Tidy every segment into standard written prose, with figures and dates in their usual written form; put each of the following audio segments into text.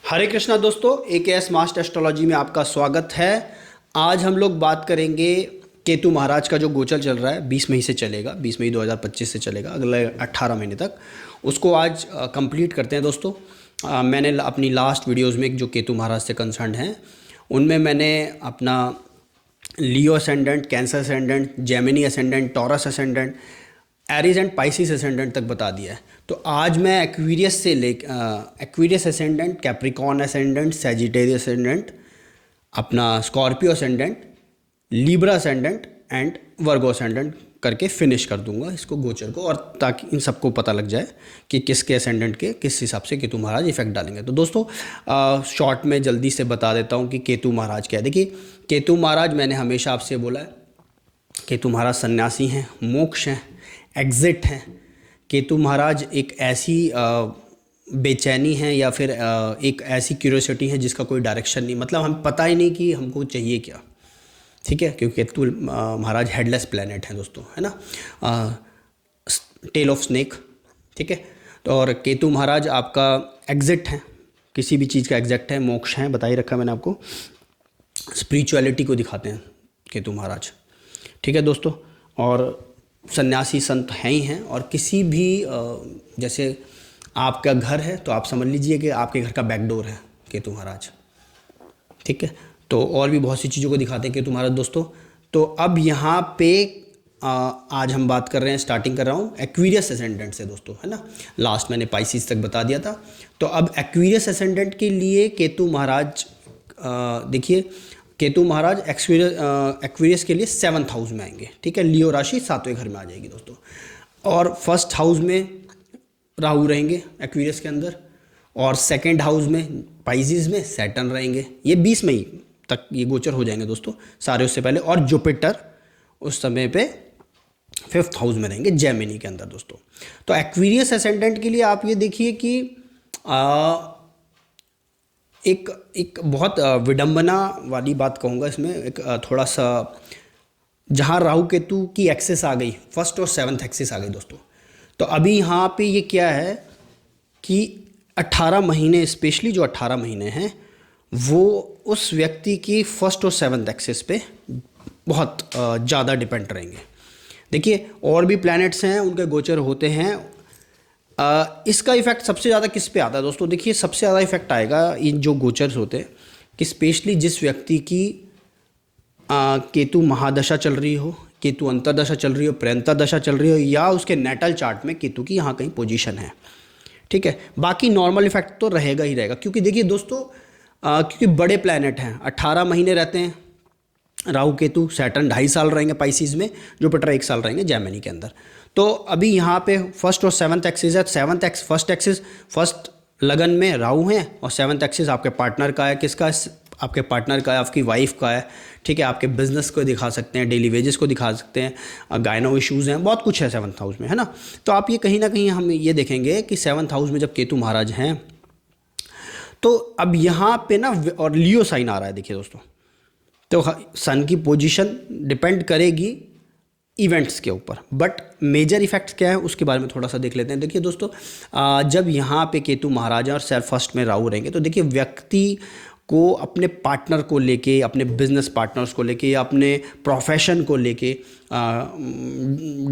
हरे कृष्णा दोस्तों, AKS master astrology में आपका स्वागत है। आज हम लोग बात करेंगे केतु महाराज का जो गोचर चल रहा है 20 मई से चलेगा, 20 मई 2025 से चलेगा अगले 18 महीने तक। उसको आज कंप्लीट करते हैं दोस्तों। मैंने अपनी लास्ट वीडियोस में जो केतु महाराज से कंसर्न हैं उनमें मैंने अपना Leo ascendant, Cancer ascendant, Gemini ascendant, Taurus ascendant, Aries and Pisces ascendant तक बता दिया है। तो आज मैं एक्वेरियस से Aquarius ascendant, Capricorn ascendant, Sagittarius ascendant, अपना Scorpio ascendant, Libra ascendant and Virgo ascendant करके फिनिश कर दूंगा इसको गोचर को, और ताकि इन सबको पता लग जाए कि किसके असेंडेंट के किस हिसाब से केतु महाराज इफेक्ट डालेंगे। तो दोस्तों शॉर्ट में जल्दी से बता देता हूँ कि केतु महाराज क्या है। देखिए, केतु महाराज मैंने हमेशा आपसे बोला है, केतु महाराज सन्यासी हैं, मोक्ष हैं, एग्जिट हैं। केतु महाराज एक ऐसी बेचैनी है या फिर एक ऐसी क्यूरियोसिटी है जिसका कोई डायरेक्शन नहीं, मतलब हम पता ही नहीं कि हमको चाहिए क्या। ठीक है, क्योंकि केतु महाराज हेडलेस प्लेनेट हैं दोस्तों, है ना, टेल ऑफ स्नेक। ठीक है, तो और केतु महाराज आपका एग्जिट है, किसी भी चीज़ का एग्जैक्ट है, मोक्ष है, बता ही रखा मैंने आपको। स्पिरिचुअलिटी को दिखाते हैं केतु महाराज। ठीक है दोस्तों, और सन्यासी संत हैं ही हैं। और किसी भी जैसे आपका घर है तो आप समझ लीजिए कि आपके घर का बैकडोर है केतु महाराज। ठीक है, तो और भी बहुत सी चीज़ों को दिखाते हैं केतु महाराज दोस्तों। तो अब यहाँ पे आज हम बात कर रहे हैं, स्टार्टिंग कर रहा हूँ एक्वेरियस असेंडेंट से दोस्तों, है ना। लास्ट मैंने पाइसिस तक बता दिया था। तो अब एक्वेरियस असेंडेंट के लिए केतु महाराज देखिए, केतु महाराज एक्वेरियस के लिए 7th हाउस में आएंगे। ठीक है, लियो राशि 7वें घर में आ जाएगी दोस्तों। और फर्स्ट हाउस में राहु रहेंगे एक्वेरियस के अंदर, और सेकंड हाउस में पाइसिस में सैटर्न रहेंगे। ये 20 मई तक ये गोचर हो जाएंगे दोस्तों सारे, उससे पहले। और जुपिटर उस समय पे 5th हाउस में रहेंगे जेमिनी के अंदर दोस्तों। तो एक्वेरियस असेंडेंट के लिए आप ये देखिए कि एक बहुत विडंबना वाली बात कहूँगा इसमें, एक थोड़ा सा, जहाँ राहु केतु की एक्सेस आ गई, 1st और 7th एक्सेस आ गई दोस्तों। तो अभी यहाँ पे ये क्या है कि 18 महीने, स्पेशली जो 18 महीने हैं वो उस व्यक्ति की 1st और 7th एक्सेस पे बहुत ज़्यादा डिपेंड रहेंगे। देखिए, और भी प्लैनेट्स हैं, उनके गोचर होते हैं। इसका इफेक्ट सबसे ज़्यादा किस पे आता है दोस्तों? देखिए, सबसे ज़्यादा इफेक्ट आएगा इन जो गोचर्स होते हैं कि स्पेशली जिस व्यक्ति की केतु महादशा चल रही हो, केतु अंतरदशा चल रही हो, प्रेंतरदशा चल रही हो, या उसके नेटल चार्ट में केतु की यहाँ कहीं पोजीशन है। ठीक है, बाकी नॉर्मल इफेक्ट तो रहेगा ही रहेगा, क्योंकि देखिए दोस्तों क्योंकि बड़े प्लैनेट हैं, 18 महीने रहते हैं राहु केतु। सैटर्न 2.5 साल रहेंगे पाइसिस में, जुपिटर 1 साल रहेंगे जेमिनी के अंदर। तो अभी यहाँ पे 1st और 7th एक्सिस है। 7th x, 1st axis, 1st लगन में राहु हैं, और 7th एक्सिस आपके पार्टनर का है। किसका? आपके पार्टनर का है, आपकी वाइफ का है। ठीक है, आपके बिजनेस को दिखा सकते हैं, डेली वेजेस को दिखा सकते हैं, गायनो इश्यूज़ हैं, बहुत कुछ है 7th हाउस में, है ना। तो आप ये कहीं ना कहीं हम ये देखेंगे कि 7th हाउस में जब केतु महाराज हैं तो अब यहाँ पे ना, और लियो साइन आ रहा है देखिए दोस्तों, तो सन की पोजीशन डिपेंड करेगी इवेंट्स के ऊपर, बट मेजर इफेक्ट्स क्या है उसके बारे में थोड़ा सा देख लेते हैं। देखिए दोस्तों, जब यहाँ पे केतु महाराज और सेल्फ फर्स्ट में राहु रहेंगे तो देखिए व्यक्ति को अपने पार्टनर को लेके, अपने बिजनेस पार्टनर्स को लेके, या अपने प्रोफेशन को लेके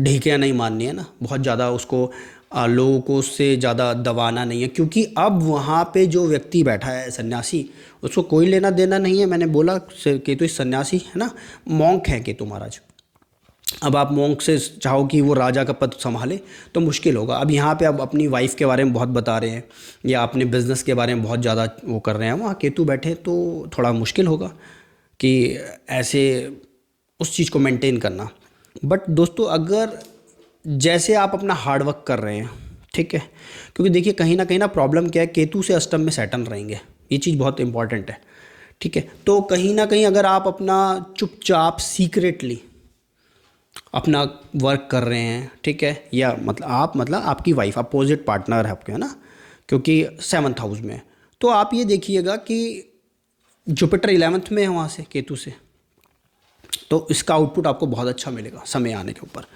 ढीकियाँ नहीं माननी है ना, बहुत ज़्यादा उसको लोगों को उससे ज़्यादा दबाना नहीं है, क्योंकि अब वहाँ पे जो व्यक्ति बैठा है सन्यासी, उसको कोई लेना देना नहीं है। मैंने बोला केतु सन्यासी है ना, मॉन्क है केतु महाराज। अब आप मॉन्क से चाहो कि वो राजा का पद संभाले तो मुश्किल होगा। अब यहाँ पे अब अपनी वाइफ के बारे में बहुत बता रहे हैं, या अपने बिजनेस के बारे में बहुत ज़्यादा वो कर रहे हैं, वहाँ केतु बैठे तो थोड़ा मुश्किल होगा कि ऐसे उस चीज़ को मेंटेन करना। बट दोस्तों, अगर जैसे आप अपना हार्डवर्क कर रहे हैं, ठीक है, क्योंकि देखिए कहीं ना प्रॉब्लम क्या है, केतु से अष्टम में सैटर्न रहेंगे, ये चीज़ बहुत इंपॉर्टेंट है। ठीक है, तो कहीं ना कहीं अगर आप अपना चुपचाप सीक्रेटली अपना वर्क कर रहे हैं, ठीक है, या मतलब आपकी वाइफ अपोजिट पार्टनर है आपके, है ना, क्योंकि 7th हाउस में, तो आप ये देखिएगा कि जुपिटर 11th में है वहाँ से केतु से, तो इसका आउटपुट आपको बहुत अच्छा मिलेगा समय आने के ऊपर।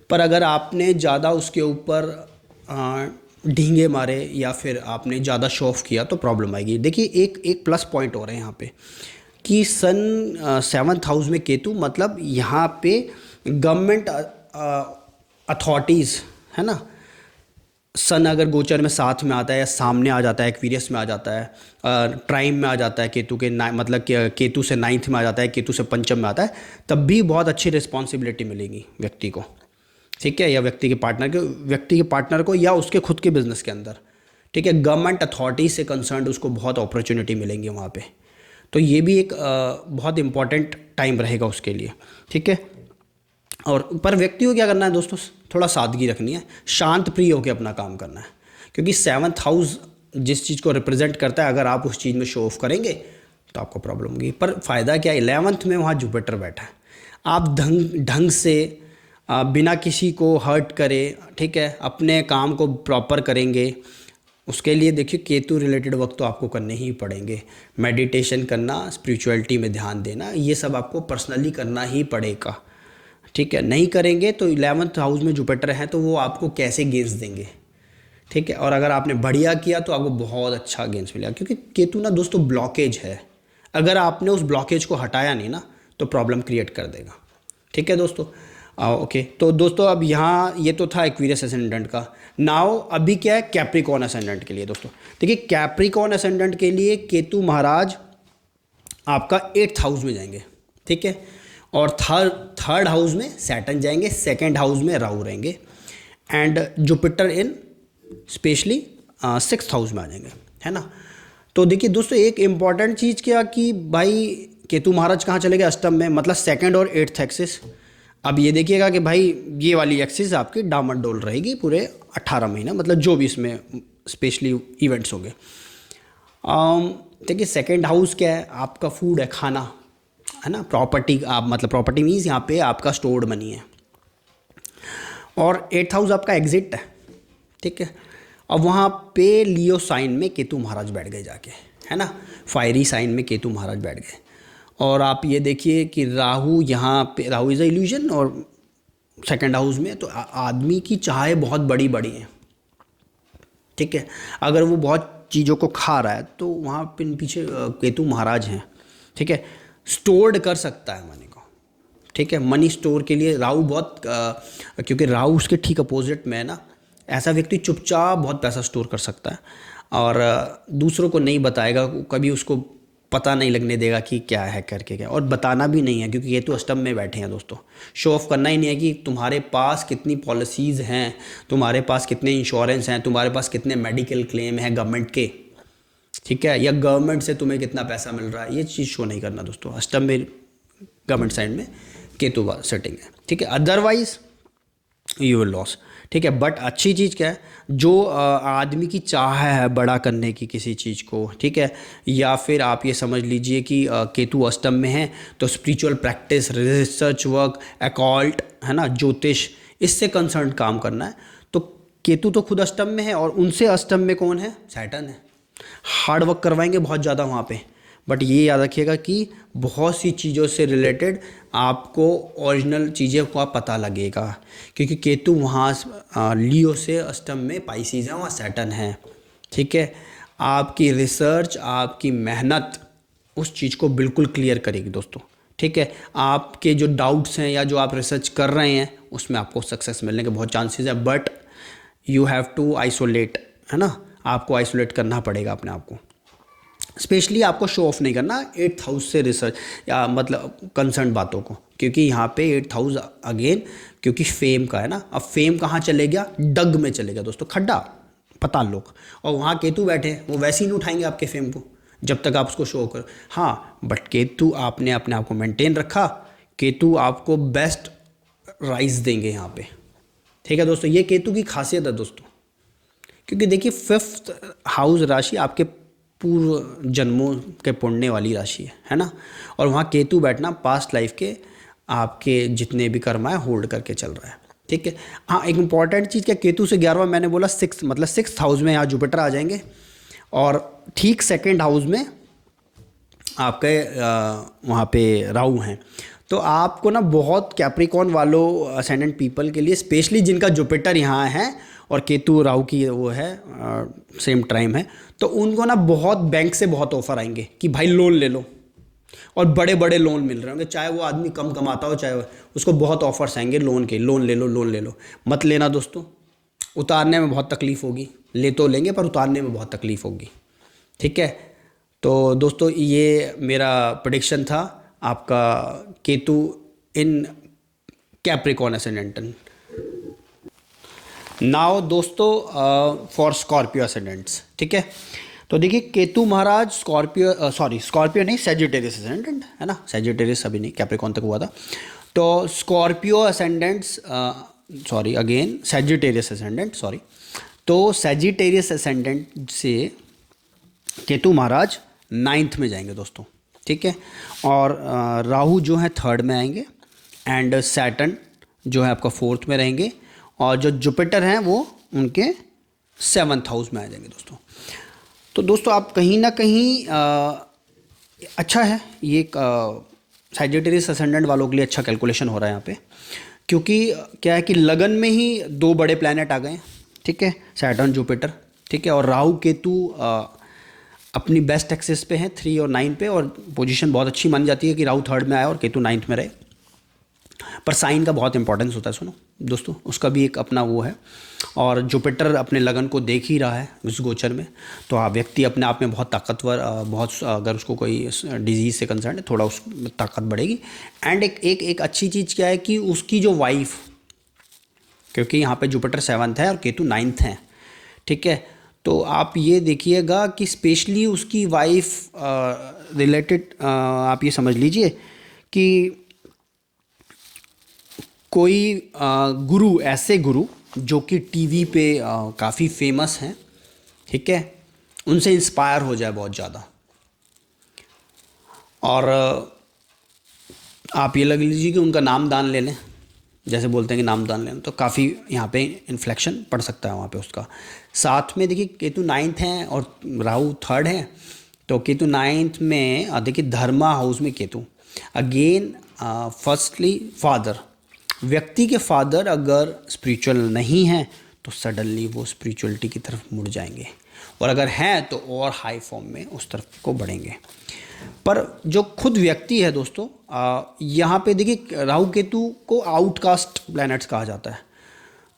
पर अगर आपने ज़्यादा उसके ऊपर ढींगे मारे या फिर आपने ज़्यादा शो ऑफ किया तो प्रॉब्लम आएगी। देखिए एक एक प्लस पॉइंट हो रहा है यहाँ पे कि सन 7th हाउस में केतु, मतलब यहाँ पे गवर्नमेंट अथॉरिटीज़ है ना। सन अगर गोचर में साथ में आता है या सामने आ जाता है, एक्वीरियस में आ जाता है, ट्राइम में आ जाता है, केतु के मतलब कि केतु से 9th में आ जाता है, केतु से पंचम में आता है, तब भी बहुत अच्छी रिस्पॉन्सिबिलिटी मिलेगी व्यक्ति को, ठीक है, या व्यक्ति के पार्टनर को या उसके खुद के बिजनेस के अंदर, ठीक है। गवर्नमेंट अथॉरिटी से कंसर्न उसको बहुत अपॉर्चुनिटी मिलेंगी वहाँ पे। तो ये भी एक बहुत इंपॉर्टेंट टाइम रहेगा उसके लिए, ठीक है। और पर व्यक्ति को क्या करना है दोस्तों, थोड़ा सादगी रखनी है, शांत प्रिय होकर अपना काम करना है, क्योंकि 7th हाउस जिस चीज़ को रिप्रेजेंट करता है, अगर आप उस चीज़ में शो ऑफ करेंगे तो आपको प्रॉब्लम होगी। पर फ़ायदा क्या है, 11th में वहाँ जुपिटर बैठा है, आप ढंग से बिना किसी को हर्ट करे, ठीक है, अपने काम को प्रॉपर करेंगे। उसके लिए देखिए केतु रिलेटेड वर्क तो आपको करने ही पड़ेंगे, मेडिटेशन करना, स्पिरिचुअलिटी में ध्यान देना, ये सब आपको पर्सनली करना ही पड़ेगा, ठीक है। नहीं करेंगे तो 11th हाउस में जुपिटर है तो वो आपको कैसे गेंस देंगे, ठीक है। और अगर आपने बढ़िया किया तो आपको बहुत अच्छा गेंस मिलेगा, क्योंकि केतु ना दोस्तों ब्लॉकेज है, अगर आपने उस ब्लॉकेज को हटाया नहीं ना तो प्रॉब्लम क्रिएट कर देगा, ठीक है दोस्तों। ओके, तो दोस्तों अब यहाँ ये तो था एक्वेरियस असेंडेंट का। नाउ अभी क्या है कैप्रिकॉर्न असेंडेंट के लिए दोस्तों। देखिए कैप्रिकॉर्न असेंडेंट के लिए केतु महाराज आपका 8th हाउस में जाएंगे, ठीक है, और थर्ड हाउस में सैटर्न जाएंगे, 2nd हाउस में राहु रहेंगे, and Jupiter in specially 6th house में आ जाएंगे, है ना। तो देखिए दोस्तों एक इम्पॉर्टेंट चीज़ क्या कि भाई केतु महाराज कहाँ चले गए, अष्टम में, मतलब 2nd और 8th एक्सिस। अब ये देखिएगा कि भाई ये वाली एक्सिस आपकी डामाडोल रहेगी पूरे 18 महीना, मतलब जो भी इसमें स्पेशली इवेंट्स होंगे। देखिए 2nd हाउस क्या है, आपका फूड है, खाना है ना, प्रॉपर्टी, आप मतलब प्रॉपर्टी मीन्स यहाँ पे आपका स्टोर्ड मनी है, और 8th हाउस आपका एग्जिट है, ठीक है। अब वहाँ पे लियो साइन में केतु महाराज बैठ गए जाके, है ना, फायरी साइन में केतु महाराज बैठ गए। और आप ये देखिए कि राहु यहाँ पे, राहु इज़ अ इल्यूजन, और 2nd हाउस में, तो आदमी की चाहें बहुत बड़ी बड़ी हैं, ठीक है। अगर वो बहुत चीज़ों को खा रहा है तो वहाँ पे पीछे केतु महाराज हैं, ठीक है, स्टोर्ड कर सकता है मनी को, ठीक है। मनी स्टोर के लिए राहु बहुत क्योंकि राहु उसके ठीक अपोजिट में है ना, ऐसा व्यक्ति चुपचाप बहुत पैसा स्टोर कर सकता है और दूसरों को नहीं बताएगा, कभी उसको पता नहीं लगने देगा कि क्या है करके क्या, और बताना भी नहीं है, क्योंकि ये तो अष्टम में बैठे हैं दोस्तों। शो ऑफ करना ही नहीं है कि तुम्हारे पास कितनी पॉलिसीज़ हैं, तुम्हारे पास कितने इंश्योरेंस हैं, तुम्हारे पास कितने मेडिकल क्लेम हैं गवर्नमेंट के, ठीक है, या गवर्नमेंट से तुम्हें कितना पैसा मिल रहा है, ये चीज़ शो नहीं करना दोस्तों। अष्टम में गवर्नमेंट साइड में केतु सेटिंग है, ठीक है, अदरवाइज यू विल लॉस, ठीक है। बट अच्छी चीज़ क्या है, जो आदमी की चाह है बड़ा करने की किसी चीज़ को, ठीक है, या फिर आप ये समझ लीजिए कि केतु अष्टम में है तो स्पिरिचुअल प्रैक्टिस, रिसर्च वर्क, अकॉल्ट, है ना, ज्योतिष, इससे कंसर्न काम करना है, तो केतु तो खुद अष्टम में है, और उनसे अष्टम में कौन है, सैटर्न है। हार्ड वर्क करवाएंगे बहुत ज़्यादा वहाँ पे, बट ये याद रखिएगा कि बहुत सी चीज़ों से रिलेटेड आपको ओरिजिनल चीज़ें का पता लगेगा, क्योंकि केतु वहाँ लियो से अष्टम में पाइसिस है, वहाँ सैटर्न है, ठीक है। आपकी रिसर्च, आपकी मेहनत उस चीज़ को बिल्कुल क्लियर करेगी दोस्तों, ठीक है। आपके जो डाउट्स हैं या जो आप रिसर्च कर रहे हैं उसमें आपको सक्सेस मिलने के बहुत चांसेस है, but you have to isolate, है ना, आपको आइसोलेट करना पड़ेगा अपने आप को। स्पेशली आपको शो ऑफ नहीं करना 8th हाउस से रिसर्च या मतलब कंसर्न बातों को, क्योंकि यहाँ पे 8th हाउस अगेन क्योंकि फेम का है ना। अब फेम कहाँ चले गया, डग में चले गया दोस्तों, खड्डा, पताल लोग, और वहाँ केतु बैठे हैं, वो वैसे ही नहीं उठाएंगे आपके फेम को जब तक आप उसको शो करो। हाँ, बट केतु आपने अपने आप को मेंटेन रखा, केतु आपको बेस्ट राइज देंगे यहाँ पे, ठीक है दोस्तों। ये केतु की खासियत है दोस्तों, क्योंकि देखिए 5th हाउस राशि आपके पूर्व जन्मों के पुण्य वाली राशि है ना, और वहाँ केतु बैठना पास्ट लाइफ के आपके जितने भी कर्म है होल्ड करके चल रहा है, ठीक है। हाँ, एक इम्पॉर्टेंट चीज़ क्या, केतु से 11वां मैंने बोला 6 मतलब 6th हाउस में यहाँ जुपिटर आ जाएंगे, और ठीक 2nd हाउस में आपके वहाँ पे राहु हैं। तो आपको ना बहुत कैप्रिकॉर्न वालों असेंडेंट पीपल के लिए स्पेशली जिनका जुपिटर यहाँ है और केतु राहु की वो है, सेम टाइम है, तो उनको ना बहुत बैंक से बहुत ऑफर आएंगे कि भाई लोन ले लो, और बड़े बड़े लोन मिल रहे होंगे, चाहे वो आदमी कम कमाता हो चाहे उसको बहुत ऑफर्स आएंगे लोन के, लोन ले लो लोन ले लो। मत लेना दोस्तों, उतारने में बहुत तकलीफ होगी, ले तो लेंगे पर उतारने में बहुत तकलीफ होगी, ठीक है। तो दोस्तों ये मेरा प्रेडिक्शन था आपका केतु इन कैप्रिकॉर्न एसेंडेंट। नाउ दोस्तों फॉर स्कॉर्पियो एसेंडेंट्स, ठीक है। तो देखिए केतु महाराज स्कॉर्पियो नहीं, सैजिटेरियस एसेंडेंट है ना, सैजिटेरियस अभी नहीं, कैप्रिकॉर्न तक हुआ था। तो स्कॉर्पियो असेंडेंट्स, सैजिटेरियस असेंडेंट, तो सैजिटेरियस असेंडेंट से केतु महाराज 9th में जाएंगे दोस्तों, ठीक है। और राहु जो है 3rd में आएंगे, एंड सैटर्न जो है आपका 4th में रहेंगे, और जो जुपिटर हैं वो उनके 7th हाउस में आ जाएंगे दोस्तों। तो दोस्तों आप कहीं ना कहीं अच्छा है ये सैजिटेरियस असेंडेंट वालों के लिए अच्छा कैलकुलेशन हो रहा है यहाँ पे, क्योंकि क्या है कि लगन में ही 2 बड़े प्लैनेट आ गए हैं, ठीक है, सैटर्न जुपिटर, ठीक है। और राहु केतु अपनी बेस्ट एक्सिस पे हैं 3 और 9 पे, और पोजीशन बहुत अच्छी मानी जाती है कि राहु 3rd में आए और केतु 9th में रहे। पर साइन का बहुत इंपॉर्टेंस होता है सुनो दोस्तों, उसका भी एक अपना वो है। और जुपिटर अपने लगन को देख ही रहा है उस गोचर में, तो हाँ व्यक्ति अपने आप में बहुत ताकतवर, बहुत अगर उसको कोई डिजीज़ से कंसर्न है थोड़ा उस ताकत बढ़ेगी। एंड एक अच्छी चीज़ क्या है कि उसकी जो वाइफ, क्योंकि यहाँ पे जुपिटर 7th है और केतु 9th है, ठीक है। तो आप ये देखिएगा कि स्पेशली उसकी वाइफ रिलेटेड आप ये समझ लीजिए कि कोई गुरु, ऐसे गुरु जो कि टीवी पे काफ़ी फेमस हैं, ठीक है, उनसे इंस्पायर हो जाए बहुत ज़्यादा। और आप ये लग लीजिए कि उनका नाम दान ले लें, जैसे बोलते हैं कि नाम दान लें, तो काफ़ी यहाँ पे इन्फ्लेक्शन पड़ सकता है वहाँ पे उसका। साथ में देखिए केतु 9th है और राहु 3rd है, तो केतु 9th में देखिए धर्मा हाउस में केतु अगेन, फर्स्टली फादर, व्यक्ति के फादर अगर स्पिरिचुअल नहीं हैं तो सडनली वो स्पिरिचुअलिटी की तरफ मुड़ जाएंगे, और अगर हैं तो और हाई फॉर्म में उस तरफ को बढ़ेंगे। पर जो खुद व्यक्ति है दोस्तों, यहाँ पे देखिए राहु केतु को आउटकास्ट प्लैनेट्स कहा जाता है,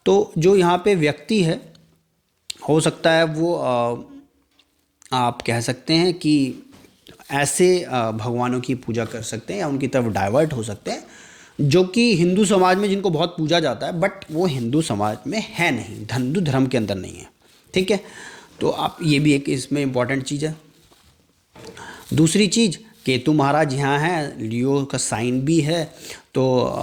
तो जो यहाँ पे व्यक्ति है हो सकता है वो आप कह सकते हैं कि ऐसे भगवानों की पूजा कर सकते हैं या उनकी तरफ डाइवर्ट हो सकते हैं जो कि हिंदू समाज में जिनको बहुत पूजा जाता है, बट वो हिंदू समाज में है नहीं, हिंदू धर्म के अंदर नहीं है, ठीक है। तो आप ये भी एक इसमें इम्पॉर्टेंट चीज़ है। दूसरी चीज़, केतु महाराज यहाँ हैं, लियो का साइन भी है, तो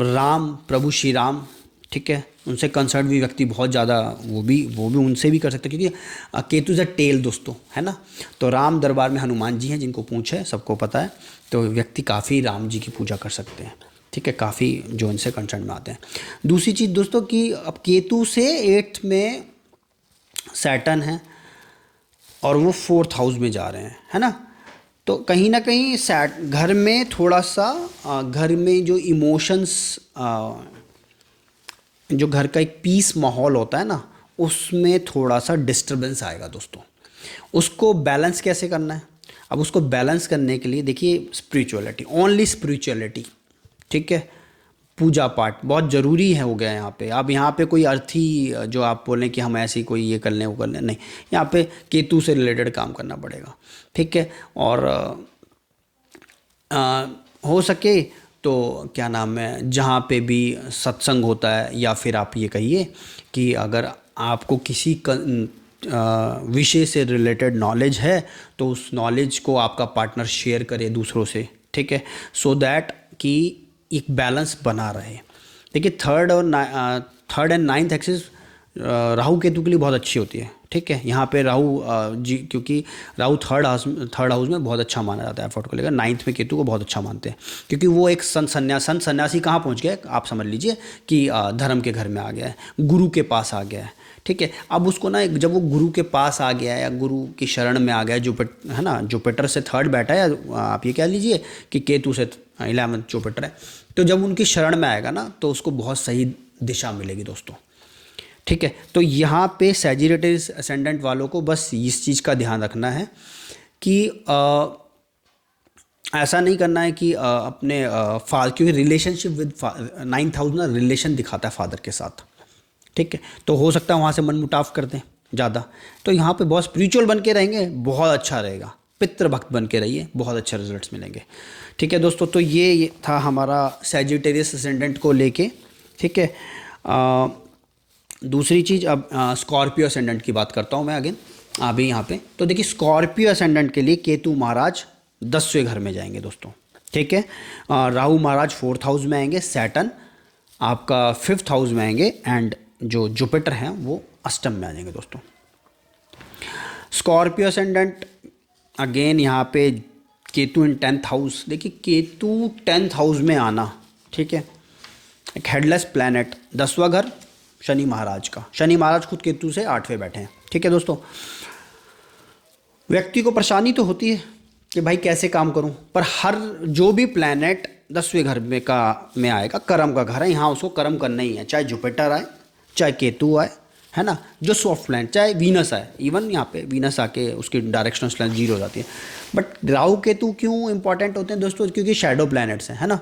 राम, प्रभु श्री राम, ठीक है, उनसे कंसर्न भी व्यक्ति बहुत ज़्यादा, वो भी उनसे भी कर सकते हैं, क्योंकि केतु इज अ टेल दोस्तों, है ना। तो राम दरबार में हनुमान जी हैं जिनको पूंछ है, सबको पता है, तो व्यक्ति काफ़ी राम जी की पूजा कर सकते हैं, ठीक है, काफ़ी जो इनसे कंसर्न में आते हैं। दूसरी चीज़ दोस्तों कि अब केतु से 8th में सैटर्न है और वो 4th हाउस में जा रहे हैं, है ना। तो कहीं ना कहीं घर में थोड़ा सा घर में जो इमोशंस, जो घर का एक पीस माहौल होता है ना, उसमें थोड़ा सा डिस्टरबेंस आएगा दोस्तों। उसको बैलेंस कैसे करना है? अब उसको बैलेंस करने के लिए देखिए स्पिरिचुअलिटी, ओनली स्पिरिचुअलिटी, ठीक है, पूजा पाठ बहुत ज़रूरी है हो गया यहाँ पे। अब यहाँ पे कोई अर्थी जो आप बोलें कि हम ऐसी कोई ये कर लें वो कर लें, नहीं, यहाँ पे केतु से रिलेटेड काम करना पड़ेगा, ठीक है। और हो सके तो क्या नाम है, जहाँ पे भी सत्संग होता है, या फिर आप ये कहिए कि अगर आपको किसी विषय से रिलेटेड नॉलेज है तो उस नॉलेज को आपका पार्टनर शेयर करे दूसरों से, ठीक है, सो दैट कि एक बैलेंस बना रहे। देखिए 3rd and 9th axis Rahu Ketu के लिए बहुत अच्छी होती है, ठीक है। यहाँ पे राहु जी, क्योंकि राहु 3rd हाउस में बहुत अच्छा माना जाता है एफर्ट को लेकर, 9th में केतु को बहुत अच्छा मानते हैं, क्योंकि वो एक संत सन्यासी कहाँ पहुँच गया है, आप समझ लीजिए कि धर्म के घर में आ गया है, गुरु के पास आ गया है, ठीक है। अब उसको ना, जब वो गुरु के पास आ गया है या गुरु की शरण में आ गया, जुपिटर है ना, जुपिटर से 3rd बैठा है, आप ये कह लीजिए कि केतु से 11th जुपिटर है, तो जब उनकी शरण में आएगा ना तो उसको बहुत सही दिशा मिलेगी दोस्तों, ठीक है, तो यहाँ पे सैजिटेरियस असेंडेंट वालों को बस इस चीज़ का ध्यान रखना है कि ऐसा नहीं करना है कि अपने क्योंकि रिलेशनशिप विद 9,000 ना रिलेशन दिखाता है फादर के साथ, ठीक है, तो हो सकता है वहाँ से मनमुटाव कर दें ज़्यादा। तो यहाँ पे बहुत स्पिरिचुअल बन के रहेंगे, बहुत अच्छा रहेगा, पितृभक्त बन के रहिए, बहुत अच्छे रिजल्ट्स मिलेंगे। ठीक है दोस्तों, तो ये था हमारा सैजिटेरियस असेंडेंट को लेके। ठीक है, दूसरी चीज़, अब स्कॉर्पियो असेंडेंट की बात करता हूँ मैं अगेन अभी यहाँ पे। तो देखिए स्कॉर्पियो असेंडेंट के लिए केतु महाराज 10वें घर में जाएंगे दोस्तों। ठीक है, राहु महाराज 4th हाउस में आएंगे, सैटर्न आपका 5th हाउस में आएंगे, एंड जो जुपिटर हैं वो अष्टम में आ जाएंगे दोस्तों। स्कॉर्पियो असेंडेंट अगेन यहाँ पे केतु इन 10th हाउस। देखिए केतु 10th हाउस में आना, ठीक है, एक हेडलेस प्लैनेट, 10वां घर शनि महाराज का। शनि महाराज खुद केतु से 8वें बैठे हैं। ठीक है दोस्तों, व्यक्ति को परेशानी तो होती है कि भाई कैसे काम करूं, पर हर जो भी प्लैनेट 10वें घर में आएगा, कर्म का घर है, यहाँ उसको कर्म करना ही है, चाहे जुपिटर आए चाहे केतु आए, है ना, जो सॉफ्ट प्लैनेट, चाहे वीनस आए, इवन यहाँ पे वीनस आके उसकी डायरेक्शनल स्ट्रेंथ 0 हो जाती है। बट राहु केतु क्यों इंपॉर्टेंट होते हैं दोस्तों, क्योंकि शैडो प्लैनेट्स हैं, है ना।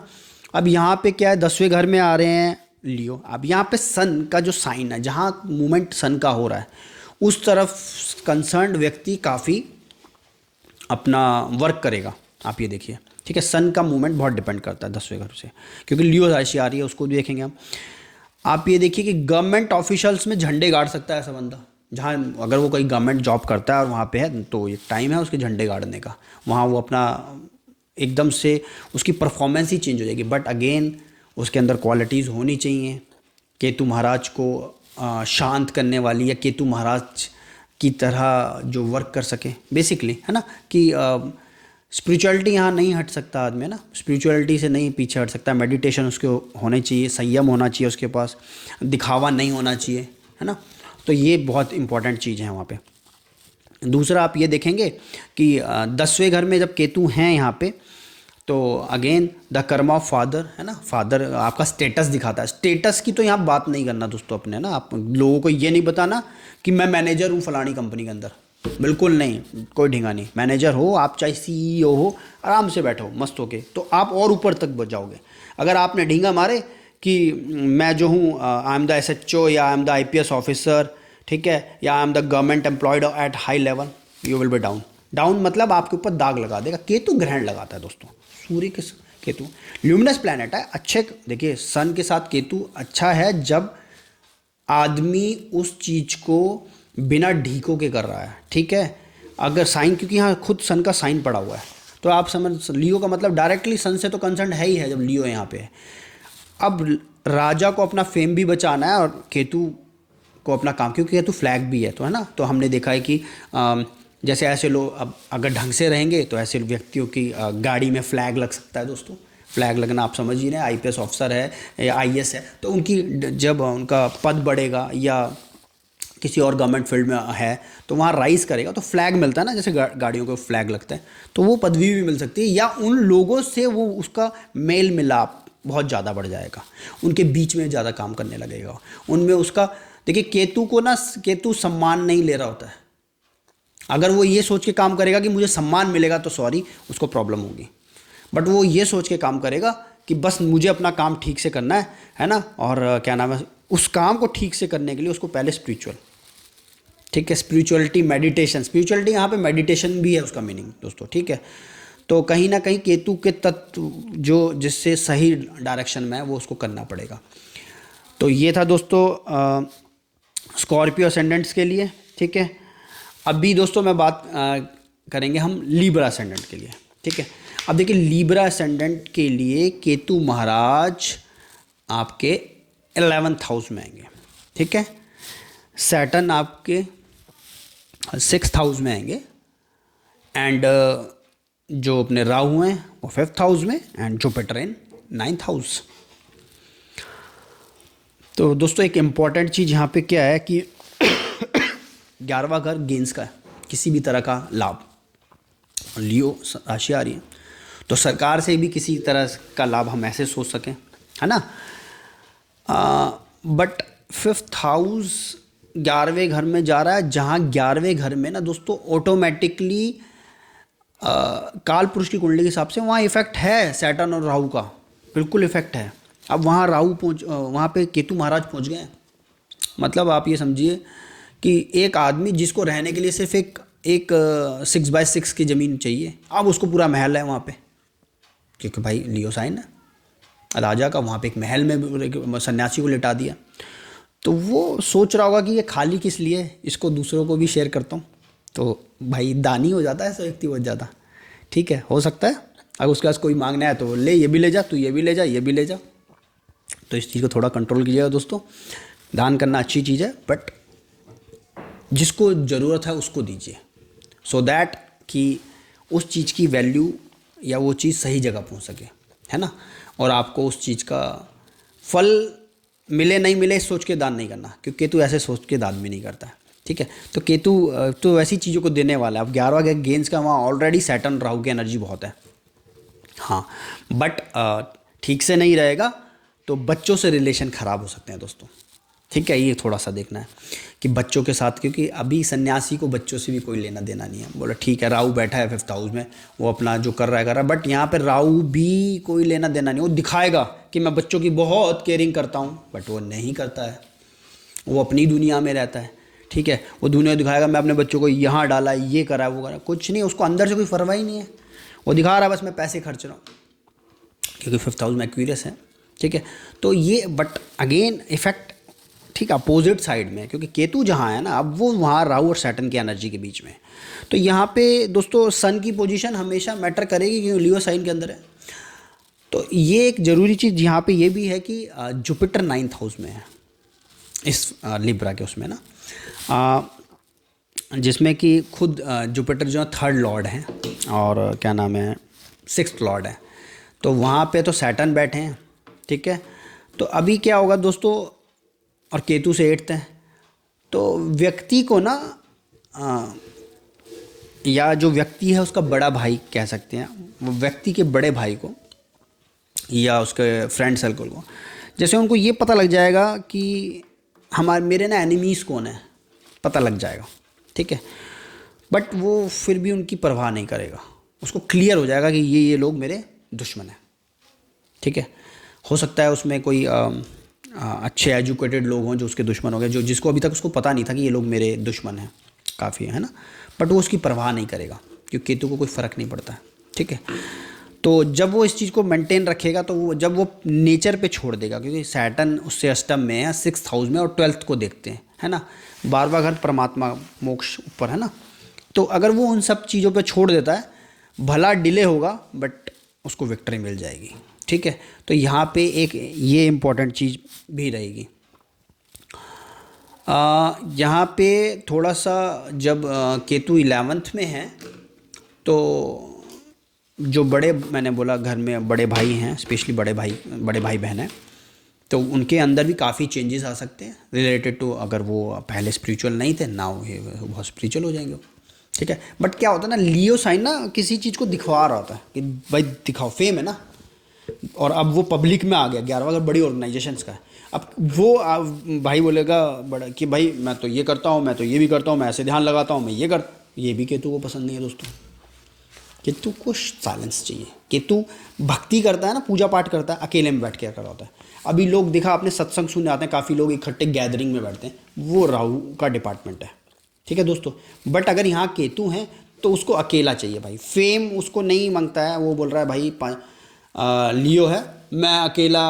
अब यहाँ पे क्या है, 10वें घर में आ रहे हैं लियो। अब यहाँ पे सन का जो साइन है, जहाँ मूवमेंट सन का हो रहा है, उस तरफ कंसर्न्ड व्यक्ति काफ़ी अपना वर्क करेगा। आप ये देखिए, ठीक है, सन का मूवमेंट बहुत डिपेंड करता है 10वें घर से, क्योंकि लियो राशि आ रही है, उसको भी देखेंगे हम। आप ये देखिए कि गवर्नमेंट ऑफिशियल्स में झंडे गाड़ सकता है ऐसा बंदा, जहाँ अगर वो कोई गवर्नमेंट जॉब करता है और वहाँ पे है, तो ये टाइम है उसके झंडे गाड़ने का। वहाँ वो अपना एकदम से उसकी परफॉर्मेंस ही चेंज हो जाएगी। बट अगेन उसके अंदर क्वालिटीज़ होनी चाहिए केतु महाराज को शांत करने वाली, या केतु महाराज की तरह जो वर्क कर सके बेसिकली, है ना, कि स्पिरिचुअलिटी यहाँ नहीं हट सकता आदमी, है ना, स्पिरिचुअलिटी से नहीं पीछे हट सकता। मेडिटेशन उसके होने चाहिए, संयम होना चाहिए उसके पास, दिखावा नहीं होना चाहिए, है ना। तो ये बहुत इंपॉर्टेंट चीज़ है वहाँ पे। दूसरा आप ये देखेंगे कि 10वें घर में जब केतु हैं यहाँ पे, तो अगेन द कर्म ऑफ फादर, है ना, फादर आपका स्टेटस दिखाता है। स्टेटस की तो यहाँ बात नहीं करना दोस्तों अपने, ना, आप लोगों को ये नहीं बताना कि मैं मैनेजर हूँ फलानी कंपनी के अंदर, बिल्कुल नहीं, कोई ढींगा नहीं। मैनेजर हो आप, चाहे CEO हो, आराम से बैठो मस्त होके, तो आप और ऊपर तक बच जाओगे। अगर आपने ढींगा मारे कि मैं जो हूँ आई एम द SHO या I am the IPS officer, ठीक है, या I am the government employed at high level, you will be down. Down मतलब आपके ऊपर दाग लगा देगा। केतु ग्रहण लगाता है दोस्तों, सूर्य के केतु ल्यूमिनस प्लैनेट है, अच्छे, देखिए सन के साथ केतु अच्छा है जब आदमी उस चीज़ को बिना ढीकों के कर रहा है। ठीक है, अगर साइन, क्योंकि यहाँ खुद सन का साइन पड़ा हुआ है, तो आप समझ, लियो का मतलब डायरेक्टली सन से तो कंसर्न है ही है जब लियो यहाँ पे है। अब राजा को अपना फेम भी बचाना है और केतु को अपना काम, क्योंकि केतु फ्लैग भी है, तो है ना। तो हमने देखा है कि जैसे ऐसे लोग अब अगर ढंग से रहेंगे तो ऐसे व्यक्तियों की गाड़ी में फ्लैग लग सकता है दोस्तों। फ्लैग लगना आप समझ ही रहे हैं, IPS ऑफिसर है या IS है, तो उनकी जब उनका पद बढ़ेगा या किसी और गवर्नमेंट फील्ड में है तो वहाँ राइज करेगा, तो फ्लैग मिलता है ना, जैसे गाड़ियों को फ्लैग लगता है, तो वो पदवी भी मिल सकती है, या उन लोगों से वो उसका मेल मिलाप बहुत ज़्यादा बढ़ जाएगा, उनके बीच में ज़्यादा काम करने लगेगा, उनमें उसका। देखिए केतु को ना, केतु सम्मान नहीं ले रहा होता है। अगर वो ये सोच के काम करेगा कि मुझे सम्मान मिलेगा, तो सॉरी, उसको प्रॉब्लम होगी। बट वो ये सोच के काम करेगा कि बस मुझे अपना काम ठीक से करना है ना, और क्या नाम है, उस काम को ठीक से करने के लिए उसको पहले स्पिरिचुअल, ठीक है, स्पिरिचुअलिटी, मेडिटेशन, स्पिरिचुअलिटी यहाँ पे मेडिटेशन भी है उसका मीनिंग दोस्तों। ठीक है, तो कहीं ना कहीं केतु के तत्व जो जिससे सही डायरेक्शन में है वो उसको करना पड़ेगा। तो ये था दोस्तों स्कॉर्पियो असेंडेंट्स के लिए। ठीक है, अभी दोस्तों मैं बात करेंगे हम लीब्रा असेंडेंट के लिए। ठीक है, अब देखिए लीब्रा असेंडेंट के लिए केतु महाराज आपके 11th हाउस में आएंगे। ठीक है, सैटर्न आपके 6th हाउस में आएंगे, एंड जो अपने राहु हैं वो 5th हाउस में, and Jupiter in 9th house. तो दोस्तों एक इम्पॉर्टेंट चीज़ यहाँ पे क्या है कि 11वां घर गेंस का है, किसी भी तरह का लाभ, लियो राशि आ रही है, तो सरकार से भी किसी तरह का लाभ हम ऐसे सोच सकें, है ना। बट फिफ्थ हाउस 11वें घर में जा रहा है, जहाँ 11वें घर में ना दोस्तों ऑटोमेटिकली काल पुरुष की कुंडली के हिसाब से वहाँ इफेक्ट है सैटर्न और राहु का, बिल्कुल इफेक्ट है। अब वहाँ राहु वहाँ पे केतु महाराज पहुँच गए हैं। मतलब आप ये समझिए कि एक आदमी जिसको रहने के लिए सिर्फ एक 6x6 की ज़मीन चाहिए, अब उसको पूरा महल है वहाँ पे, क्योंकि भाई लियो साइन है राजा का, वहाँ पे एक महल में सन्यासी को लिटा दिया। तो वो सोच रहा होगा कि ये खाली किस लिए, इसको दूसरों को भी शेयर करता हूँ। तो भाई दानी हो जाता है ऐसा व्यक्ति बहुत ज़्यादा, ठीक है, हो सकता है। अगर उसके पास कोई मांगना है तो ले, ये भी ले जा, तू ये भी ले जा, ये भी ले जा। तो इस चीज़ को थोड़ा कंट्रोल कीजिएगा दोस्तों। दान करना अच्छी चीज़ है, बट जिसको ज़रूरत है उसको दीजिए, सो दैट कि उस चीज़ की वैल्यू या वो चीज़ सही जगह पहुंच सके, है ना। और आपको उस चीज़ का फल मिले नहीं मिले इस सोच के दान नहीं करना, क्योंकि केतु ऐसे सोच के दान भी नहीं करता है, ठीक है। तो केतु तो वैसी चीज़ों को देने वाला है। अब 11वां गेंस का वहाँ ऑलरेडी सैटर्न राहु की एनर्जी बहुत है, हाँ, बट ठीक से नहीं रहेगा तो बच्चों से रिलेशन ख़राब हो सकते हैं दोस्तों, ठीक है। ये थोड़ा सा देखना है कि बच्चों के साथ, क्योंकि अभी सन्यासी को बच्चों से भी कोई लेना देना नहीं है। बोला ठीक है, राहु बैठा है फिफ्थ हाउस में, वो अपना जो कर रहा है, बट यहाँ पे राहु भी कोई लेना देना नहीं। वो दिखाएगा कि मैं बच्चों की बहुत केयरिंग करता हूँ, बट वो नहीं करता है, वो अपनी दुनिया में रहता है, ठीक है। वो दुनिया दिखाएगा मैं अपने बच्चों को यहाँ डाला, ये करा, वो करा, कुछ नहीं, उसको अंदर से कोई परवाह ही नहीं है। वो दिखा रहा है बस मैं पैसे खर्च रहा हूँ, क्योंकि फिफ्थ हाउस में एक्वेरियस है, ठीक है। तो ये बट अगेन इफेक्ट ठीक अपोजिट साइड में, क्योंकि केतु जहाँ है ना, अब वो वहाँ राहु और सैटर्न की एनर्जी के बीच में। तो यहाँ पे दोस्तों सन की पोजीशन हमेशा मैटर करेगी, क्योंकि लियो साइन के अंदर है। तो ये एक ज़रूरी चीज़ यहाँ पे ये भी है कि जुपिटर 9th हाउस में है इस लिब्रा के उसमें ना, जिसमें कि खुद जुपिटर जो है 3rd लॉर्ड हैं और क्या नाम है 6th लॉर्ड है। तो वहाँ पे तो सैटर्न बैठे हैं, ठीक है। तो अभी क्या होगा दोस्तों, और केतु से 8th है, तो व्यक्ति को ना या जो व्यक्ति है उसका बड़ा भाई कह सकते हैं, वो व्यक्ति के बड़े भाई को या उसके फ्रेंड सर्कल को, जैसे उनको ये पता लग जाएगा कि मेरे ना एनिमीज़ कौन है, पता लग जाएगा, ठीक है। बट वो फिर भी उनकी परवाह नहीं करेगा, उसको क्लियर हो जाएगा कि ये लोग मेरे दुश्मन हैं, ठीक है। हो सकता है उसमें कोई अच्छे एजुकेटेड लोग हों जो उसके दुश्मन हो गए, जो जिसको अभी तक उसको पता नहीं था कि ये लोग मेरे दुश्मन हैं, काफ़ी है ना, बट वो उसकी परवाह नहीं करेगा, क्योंकि केतु को कोई फ़र्क नहीं पड़ता है, ठीक है। तो जब वो इस चीज़ को मेंटेन रखेगा, तो वो जब वो नेचर पे छोड़ देगा, क्योंकि सैटर्न उससे अष्टम में है, 6th हाउस में, और 12th को देखते हैं, है ना, 12वां घर परमात्मा मोक्ष ऊपर है ना। तो अगर वो उन सब चीज़ों पे छोड़ देता है, भला डिले होगा बट उसको विक्ट्री मिल जाएगी, ठीक है। तो यहाँ पे एक ये इम्पॉर्टेंट चीज़ भी रहेगी। यहाँ पे थोड़ा सा जब केतु 11th में है, तो जो बड़े, मैंने बोला घर में बड़े भाई हैं, स्पेशली बड़े भाई बहन हैं, तो उनके अंदर भी काफ़ी चेंजेस आ सकते हैं रिलेटेड टू, अगर वो पहले स्पिरिचुअल नहीं थे ना, वो बहुत स्पिरिचुअल हो जाएंगे, ठीक है। बट क्या होता है ना, लियो साइन ना किसी चीज़ को दिखवा रहा होता है कि भाई दिखाओ, फेम है ना, और अब वो पब्लिक में आ गया, 11वां घर बड़ी ऑर्गेनाइजेशंस का है। अब वो भाई बोलेगा बड़ा कि भाई मैं तो ये करता हूँ, मैं तो ये भी करता हूँ, मैं ऐसे ध्यान लगाता हूँ, मैं ये भी केतु को पसंद नहीं है दोस्तों। केतु को साइलेंस चाहिए। केतु भक्ति करता है ना, पूजा पाठ करता है, अकेले में बैठ के कर रहा होता है। अभी लोग देखा आपने, सत्संग सुनने आते हैं, काफ़ी लोग इकट्ठे गैदरिंग में बैठते हैं, वो राहु का डिपार्टमेंट है, ठीक है दोस्तों। बट अगर यहाँ केतु हैं तो उसको अकेला चाहिए भाई, फेम उसको नहीं मांगता है। वो बोल रहा है भाई लियो है, मैं अकेला,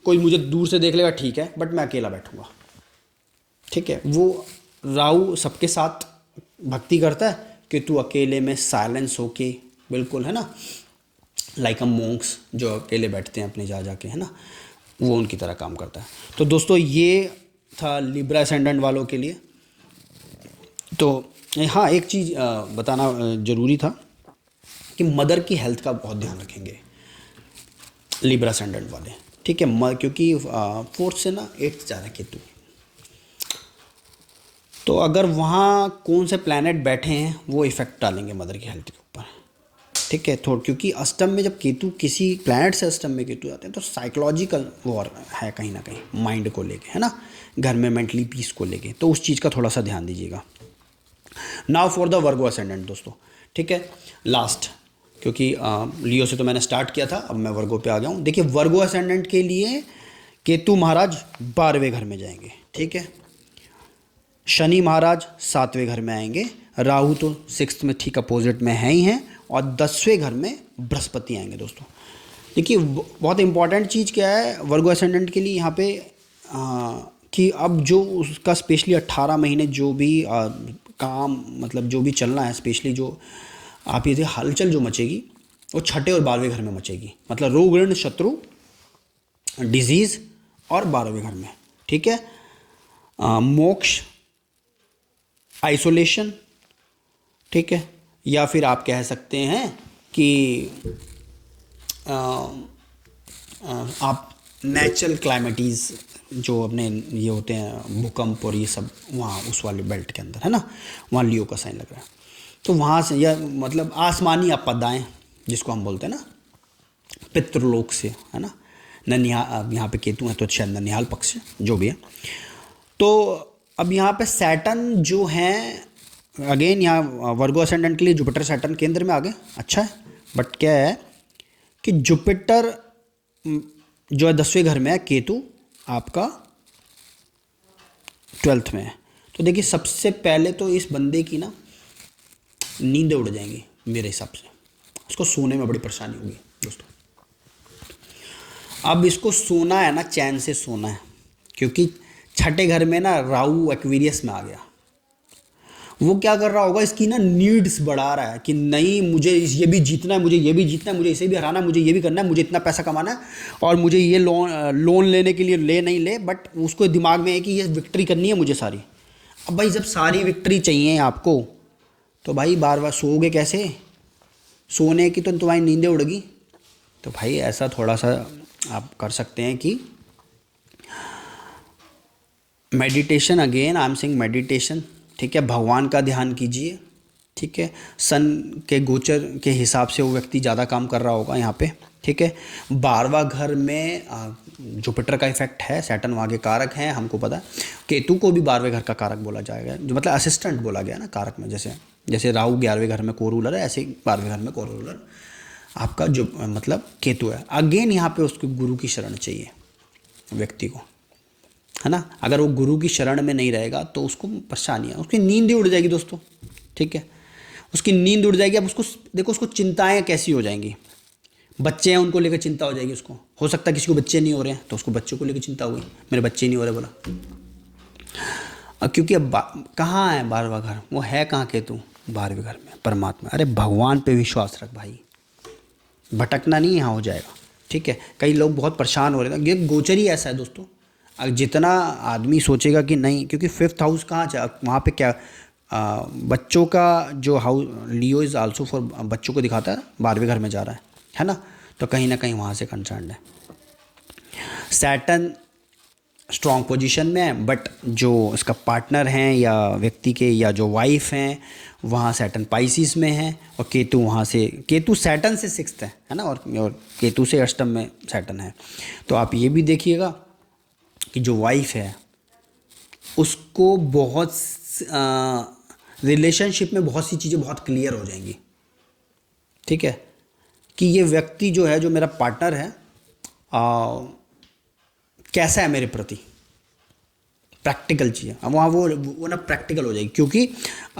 कोई मुझे दूर से देख लेगा ठीक है, बट मैं अकेला बैठूंगा, ठीक है। वो राहु सबके साथ भक्ति करता है, केतु अकेले में साइलेंस होके, बिल्कुल है ना, लाइक अ मोंक्स जो अकेले बैठते हैं अपने जाके, है ना, वो उनकी तरह काम करता है। तो दोस्तों ये था लिब्रा असेंडेंट वालों के लिए। तो हाँ, एक चीज़ बताना ज़रूरी था कि मदर की हेल्थ का बहुत ध्यान रखेंगे लिब्रा असेंडेंट वाले, ठीक है, क्योंकि 4th से ना 8th जा रहा है केतु। तो अगर वहाँ कौन से प्लैनेट बैठे हैं वो इफ़ेक्ट डालेंगे मदर की हेल्थ के ऊपर, ठीक है। थोड़ा क्योंकि अष्टम में जब केतु, किसी प्लैनेट से अष्टम में केतु आते हैं तो साइकोलॉजिकल वॉर है कहीं ना कहीं माइंड को लेके, है ना, घर में मेंटली पीस को लेके, तो उस चीज़ का थोड़ा सा ध्यान दीजिएगा। Now for the Virgo ascendant दोस्तों, ठीक है, लास्ट, क्योंकि लियो से तो मैंने स्टार्ट किया था, अब मैं वर्गो पे आ गया हूँ। देखिए वर्गो असेंडेंट के लिए केतु महाराज 12वें घर में जाएंगे, ठीक है, शनि महाराज 7वें घर में आएंगे, राहु तो 6th में ठीक अपोजिट में है ही हैं, और 10वें घर में बृहस्पति आएंगे दोस्तों। देखिए बहुत इंपॉर्टेंट चीज़ क्या है वर्गो असेंडेंट के लिए यहाँ पे, कि अब जो उसका स्पेशली 18 महीने जो भी काम, मतलब जो भी चलना है, स्पेशली जो आप ये हलचल जो मचेगी वो 6ठे और 12वें घर में मचेगी, मतलब रोग ऋण शत्रु डिजीज़ और 12वें घर में, ठीक है, मोक्ष आइसोलेशन, ठीक है, या फिर आप कह सकते हैं कि आप नेचुरल क्लाइमेटीज़ जो अपने ये होते हैं भूकंप और ये सब, वहाँ उस वाले बेल्ट के अंदर, है ना, वहाँ लियो का साइन लग रहा है, तो वहाँ से या मतलब आसमानी आपदाएँ जिसको हम बोलते हैं ना, पितृलोक से, है ना, ननिहाल, यहाँ पे केतु है तो शायद ननिहाल पक्ष है, जो भी है। तो अब यहाँ पे सैटर्न जो हैं, अगेन यहाँ वर्गो असेंडेंट के लिए जुपिटर सैटर्न केंद्र में आ गए, अच्छा है, बट क्या है कि जुपिटर जो है 10वें घर में है, केतु आपका 12th में है। तो देखिए सबसे पहले तो इस बंदे की ना नींदें उड़ जाएंगी मेरे हिसाब से, उसको सोने में बड़ी परेशानी होगी दोस्तों। अब इसको सोना है ना, चैन से सोना है, क्योंकि 6ठे घर में ना राहु एक्वेरियस में आ गया। वो क्या कर रहा होगा, इसकी ना नीड्स बढ़ा रहा है कि नहीं मुझे ये भी जीतना है, मुझे ये भी जीतना है, मुझे इसे भी हराना है, मुझे ये भी करना है, मुझे इतना पैसा कमाना है, और मुझे ये लोन लेने के लिए ले नहीं ले, बट उसको दिमाग में है कि ये विक्ट्री करनी है मुझे सारी। अब भाई जब सारी विक्ट्री चाहिए आपको, तो भाई बार बार सोओगे कैसे, सोने की तो तुम्हारी नींदें उड़गी। तो भाई ऐसा थोड़ा सा आप कर सकते हैं कि meditation, again I am saying meditation, ठीक है, भगवान का ध्यान कीजिए, ठीक है, सन के गोचर के हिसाब से वो व्यक्ति ज़्यादा काम कर रहा होगा यहाँ पे, ठीक है। 12वां घर में जुपिटर का इफेक्ट है, सैटर्न वहाँ के कारक हैं, हमको पता है। केतु को भी 12वें घर का कारक बोला जाएगा, जो मतलब असिस्टेंट बोला गया ना कारक में, जैसे राहु 11वें घर में कोरूलर है, ऐसे 12वें घर में कोरूलर आपका जो मतलब केतु है। अगेन यहाँ पे उसको गुरु की शरण चाहिए व्यक्ति को, है ना, अगर वो गुरु की शरण में नहीं रहेगा तो उसको परेशानी है, उसकी नींद ही उड़ जाएगी दोस्तों, ठीक है, उसकी नींद उड़ जाएगी। अब उसको देखो, उसको चिंताएं कैसी हो जाएंगी, बच्चे हैं उनको लेकर चिंता हो जाएगी उसको, हो सकता है किसी को बच्चे नहीं हो रहे हैं तो उसको बच्चों को लेकर चिंता होगी, मेरे बच्चे नहीं हो रहे बोला। अब क्योंकि अब कहाँ है 12वां घर, वो है कहाँ केतु, 12वें घर में परमात्मा। अरे भगवान पे विश्वास रख भाई, भटकना नहीं यहाँ हो जाएगा, ठीक है। कई लोग बहुत परेशान हो रहे हैं, ये गोचर ही ऐसा है दोस्तों। अब जितना आदमी सोचेगा कि नहीं, क्योंकि 5th हाउस कहाँ जा, वहाँ पे क्या बच्चों का जो house, Leo is also for बच्चों को दिखाता है, 12वें घर में जा रहा है ना, तो कहीं ना कहीं वहाँ से कंसर्न है। सैटर्न स्ट्रॉन्ग पोजीशन में है, बट जो इसका पार्टनर हैं या व्यक्ति के या जो वाइफ हैं, वहाँ सैटर्न पाइसिस में है, और केतु वहाँ से, केतु सैटर्न से 6th है ना, और केतु से अष्टम में सैटर्न है। तो आप ये भी देखिएगा कि जो वाइफ है उसको बहुत रिलेशनशिप में बहुत सी चीज़ें बहुत क्लियर हो जाएंगी, ठीक है, कि ये व्यक्ति जो है, जो मेरा पार्टनर है, कैसा है मेरे प्रति, प्रैक्टिकल चीज़। अब वहाँ वो ना प्रैक्टिकल हो जाएगी, क्योंकि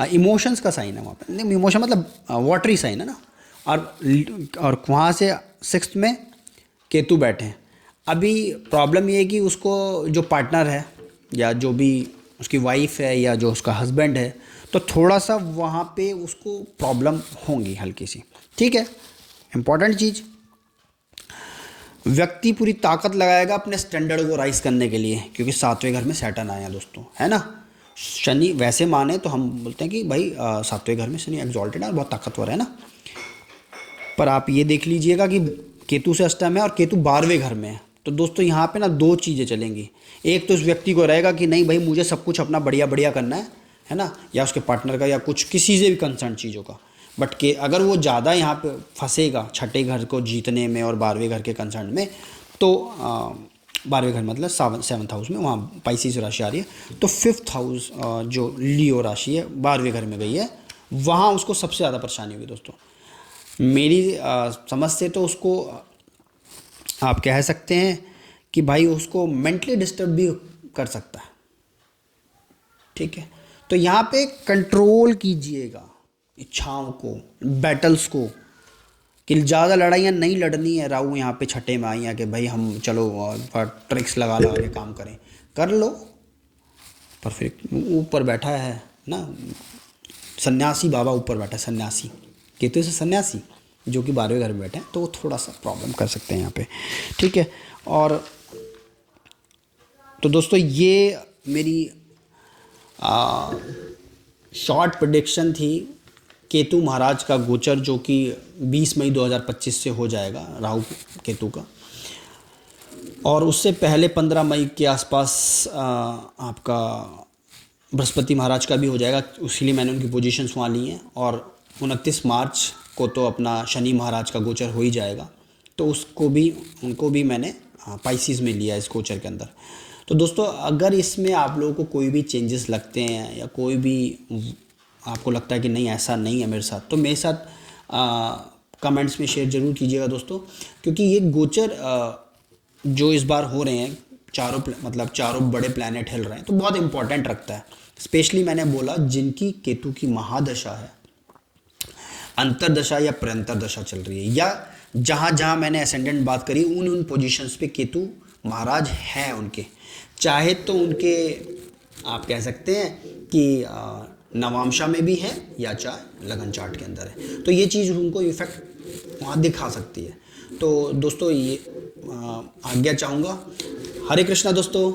इमोशंस का साइन है वहाँ पे, इमोशन मतलब वाटरी साइन है ना, और वहाँ से 6th में केतु बैठे हैं। अभी प्रॉब्लम ये है कि उसको जो पार्टनर है या जो भी उसकी वाइफ है या जो उसका हस्बैंड है, तो थोड़ा सा वहाँ पे उसको प्रॉब्लम होंगी हल्की सी, ठीक है। इम्पॉर्टेंट चीज़, व्यक्ति पूरी ताकत लगाएगा अपने स्टैंडर्ड को राइज करने के लिए, क्योंकि 7वें घर में सैटर्न आया दोस्तों, है ना। शनि वैसे माने तो हम बोलते हैं कि भाई 7वें घर में शनि एक्सॉल्टेड है, बहुत ताकतवर है ना, पर आप ये देख लीजिएगा कि केतु से अष्टम है और केतु 12वें घर में है। तो दोस्तों यहाँ पे ना दो चीज़ें चलेंगी, एक तो उस व्यक्ति को रहेगा कि नहीं भाई मुझे सब कुछ अपना बढ़िया बढ़िया करना है ना, या उसके पार्टनर का या कुछ किसी से भी कंसर्न चीज़ों का, बट के अगर वो ज़्यादा यहाँ पे फंसेगा छठे घर को जीतने में और 12वें घर के कंसर्न में, तो 12वें घर मतलब 7th हाउस में, वहाँ पाइसिस राशि आ रही है, तो 5th हाउस जो लियो राशि है 12वें घर में गई है, वहाँ उसको सबसे ज़्यादा परेशानी होगी दोस्तों। मेरी समझ से तो उसको आप कह सकते हैं कि भाई उसको मेंटली डिस्टर्ब भी कर सकता है, ठीक है। तो यहाँ पे कंट्रोल कीजिएगा इच्छाओं को, बैटल्स को, कि ज़्यादा लड़ाइयाँ नहीं लड़नी है। राहु यहाँ पे छठे में आई है कि भाई हम चलो ट्रिक्स लगा लगा के काम करें, कर लो, परफेक्ट ऊपर बैठा है ना सन्यासी बाबा, ऊपर बैठा है सन्यासी, केतु से सन्यासी जो कि 12वें घर में बैठे हैं, तो वो थोड़ा सा प्रॉब्लम कर सकते हैं यहाँ पे, ठीक है। और तो दोस्तों ये मेरी शॉर्ट प्रेडिक्शन थी केतु महाराज का गोचर, जो कि 20 मई 2025 से हो जाएगा राहु केतु का, और उससे पहले 15 मई के आसपास आपका बृहस्पति महाराज का भी हो जाएगा, इसीलिए मैंने उनकी पोजीशंस वहाँ ली हैं। और 29 मार्च को तो अपना शनि महाराज का गोचर हो ही जाएगा, तो उनको भी मैंने पाइसिस में लिया इस गोचर के अंदर। तो दोस्तों अगर इसमें आप लोगों को कोई भी चेंजेस लगते हैं या कोई भी आपको लगता है कि नहीं ऐसा नहीं है मेरे साथ, तो मेरे साथ कमेंट्स में शेयर ज़रूर कीजिएगा दोस्तों, क्योंकि ये गोचर जो इस बार हो रहे हैं चारों बड़े प्लैनेट हिल रहे हैं, तो बहुत इंपॉर्टेंट रखता है। स्पेशली मैंने बोला जिनकी केतु की महादशा है, अंतरदशा या प्रंतर दशा चल रही है, या जहाँ जहाँ मैंने असेंडेंट बात करी उन पोजीशंस पे केतु महाराज हैं उनके, चाहे तो उनके आप कह सकते हैं कि नवांशा में भी है या चाहे लगन चार्ट के अंदर है, तो ये चीज़ उनको इफेक्ट वहाँ दिखा सकती है। तो दोस्तों ये आज्ञा चाहूँगा। हरे कृष्णा दोस्तों।